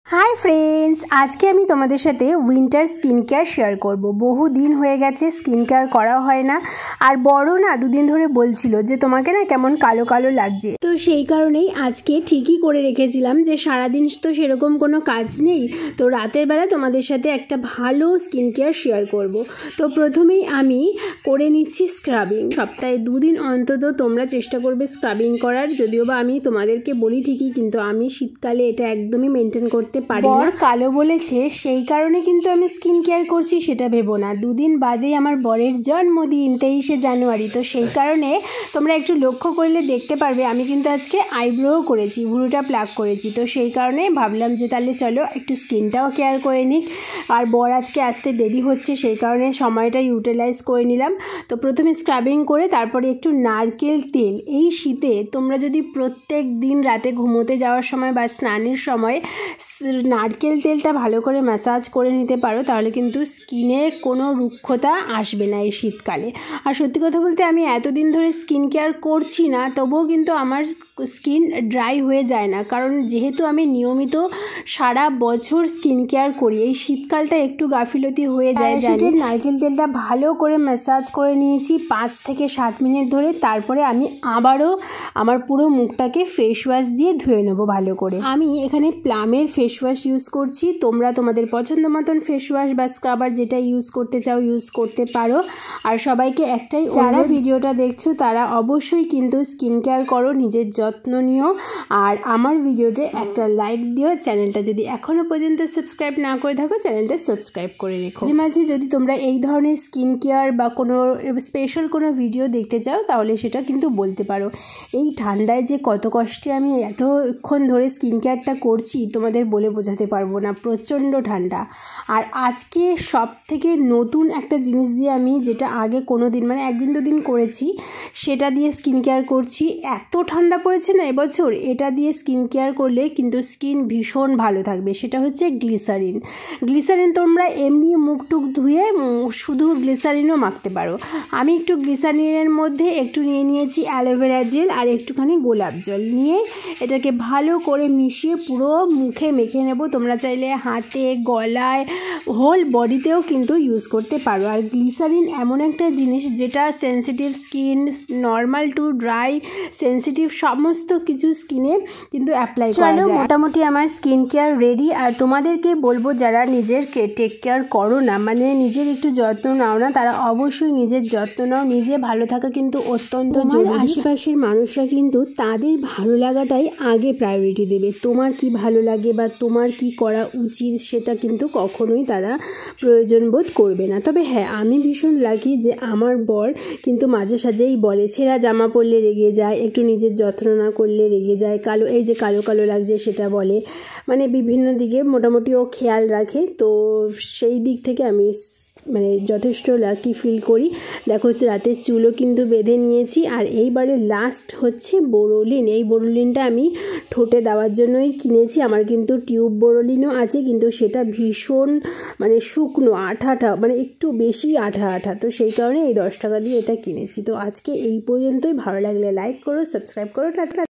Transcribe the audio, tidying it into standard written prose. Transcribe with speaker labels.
Speaker 1: Hi friends, आज के आमी तोमादेर साथे उइंटार स्किन केयर शेयर करब। बहु दिन हो गेछे स्किन केयर करा हय ना, आर बड़ो ना दुदिन धरे बोलछिलो जे तोमाके ना केमन कालो कालो लागछे। तो सेई कारणेई आजके ठीकई करे रेखेछिलाम जे सारा दिन तो सेरकम कोनो काज नेई, तो रातेर बेला तोमादेर साथे एकटा भालो स्किन केयर शेयर करब। तो प्रथमेई आमी करे निচ্ছি स्क्राबिंग। सप्ताहे दुदिन अंतत तोमरा चेष्टा करबे स्क्राबिंग करार। यदिओ बा आमी तोमादेरके बोली ठीकई, किन्तु आमी शीतकाले एटा एकदमई मेनटेन करते पारी ना। कालो बोलेছে সেই কারণে কিন্তু আমি স্কিন কেয়ার করছি সেটা ভেবো না। দুদিন বাদেই আমার বরের জন্মদিন 23শে জানুয়ারি। তো সেই কারণে তোমরা একটু লক্ষ্য করলে দেখতে পারবে আমি কিন্তু আজকে আইব্রো করেছি, ভুরুটা প্লাক করেছি। তো সেই কারণে ভাবলাম যে তাহলে চলো একটু স্কিনটাও কেয়ার করে নিক। আর বর আজকে আসতে দেরি হচ্ছে, সেই কারণে সময়টা ইউটিলাইজ করে নিলাম। তো প্রথমে স্ক্রাবিং করে তারপরে একটু নারকেল তেল, এই শীতে তোমরা যদি প্রত্যেক দিন রাতে ঘুমোতে যাওয়ার সময় বা স্নানের সময় নারকেল তেলটা ভালো করে ম্যাসাজ করে নিতে পারো, তাহলে কিন্তু স্কিনে কোনো রুক্ষতা আসবে না এই শীতকালে। আর সত্যি কথা বলতে আমি এতদিন ধরে স্কিন কেয়ার করছি না, তবুও কিন্তু আমার স্কিন ড্রাই হয়ে যায় না, কারণ যেহেতু আমি নিয়মিত সারা বছর স্কিন কেয়ার করি। এই শীতকালটা একটু গাফিলতি হয়ে যায়। নারকেল তেলটা ভালো করে ম্যাসাজ করে নিয়েছি 5 থেকে 7 মিনিট ধরে। তারপরে আমি আবারও আমার পুরো মুখটাকে ফেস ওয়াশ দিয়ে ধুয়ে নেবো ভালো করে। আমি এখানে প্লামের ফেস ওয়াশ ইউজ করছি। তোমরা তোমাদের পছন্দ মতন ফেস ওয়াশ বা স্ক্রাবার যেটা ইউজ করতে চাও ইউজ করতে পারো। আর সবাইকে একটাই, যারা ভিডিওটা দেখছো তারা অবশ্যই কিন্তু স্কিন কেয়ার করো, নিজের যত্ন নিও। আর আমার ভিডিওতে একটা লাইক দিও। চ্যানেলটা যদি এখনও পর্যন্ত সাবস্ক্রাইব না করে থাকো চ্যানেলটা সাবস্ক্রাইব করে রেখো। মাঝে যদি তোমরা এই ধরনের স্কিন কেয়ার বা কোনো স্পেশাল কোনো ভিডিও দেখতে চাও তাহলে সেটা কিন্তু বলতে পারো। এই ঠান্ডায় যে কত কষ্টে আমি এতক্ষণ ধরে স্কিন কেয়ারটা করছি তোমাদের বলে বোঝাতে পারবো না, প্রচণ্ড ঠান্ডা। আর আজকে সব থেকে নতুন একটা জিনিস দিয়ে আমি, যেটা আগে কোনো দিন মানে একদিন দুদিন করেছি, সেটা দিয়ে স্কিন কেয়ার করছি। এত ঠান্ডা পড়েছে না এবছর, এটা দিয়ে স্কিন কেয়ার করলে কিন্তু স্কিন ভীষণ ভালো থাকবে। সেটা হচ্ছে গ্লিসারিন। গ্লিসারিন তোমরা এমনি মুখ টুক ধুয়ে শুধু গ্লিসারিনও মাখতে পারো। আমি একটু গ্লিসারিনের মধ্যে একটু নিয়ে নিয়েছি অ্যালোভেরা জেল আর একটুখানি গোলাপ জল নিয়ে এটাকে ভালো করে মিশিয়ে পুরো মুখে মেখে নেব। তোমরা চাইলে হাতে, গলায়, হোল বডিতেও কিন্তু ইউজ করতে পারো। আর গ্লিসারিন এমন একটা জিনিস যেটা sensitive skin, normal to dry, sensitive সমস্ত কিছু স্কিনে কিন্তু অ্যাপ্লাই করা যায়। মোটামুটি আমার স্কিন কেয়ার রেডি। আর তোমাদেরকে বলবো যারা নিজের টেক কেয়ার করো না, মানে নিজের একটু যত্ন নাও না, তারা অবশ্যই নিজের যত্ন নাও। নিজে ভালো থাকা কিন্তু অত্যন্ত জরুরি। আশেপাশের মানুষরা কিন্তু তাদের ভালো লাগাটাই আগে প্রায়োরিটি দেবে। তোমার কি ভালো লাগে বা তোমার কি করা উচিত সেটা কিন্তু কখনোই তারা প্রয়োজন বোধ করবে না। তবে হ্যাঁ, আমি ভীষণ লাকি যে আমার বর কিন্তু মাঝে সাঝেই বলে, ছেঁড়া জামা পরলে রেগে যায়, একটু নিজের যত্ন না করলে রেগে যায়, কালো এই যে কালো কালো লাগছে সেটা বলে, মানে বিভিন্ন দিকে মোটামুটি ও খেয়াল রাখে। তো সেই দিক থেকে আমি মানে যথেষ্ট লাকি ফিল করি। দেখো রাতের চুলও কিন্তু বেঁধে নিয়েছি। আর এইবারে লাস্ট হচ্ছে বোরোলিন। এই বোরোলিনটা আমি ঠোঁটে দেওয়ার জন্যই কিনেছি। আমার কিন্তু টিউব বোরোলিনও আছে, কিন্তু সেটা ভীষণ মানে শুকনো, আঠা আঠা, মানে একটু বেশি আঠা আঠা। তো সেই কারণে এই 10 টাকা দিয়ে এটা কিনেছি। তো আজকে এই পর্যন্তই। ভালো লাগলে লাইক করো, সাবস্ক্রাইব করো। টাটা।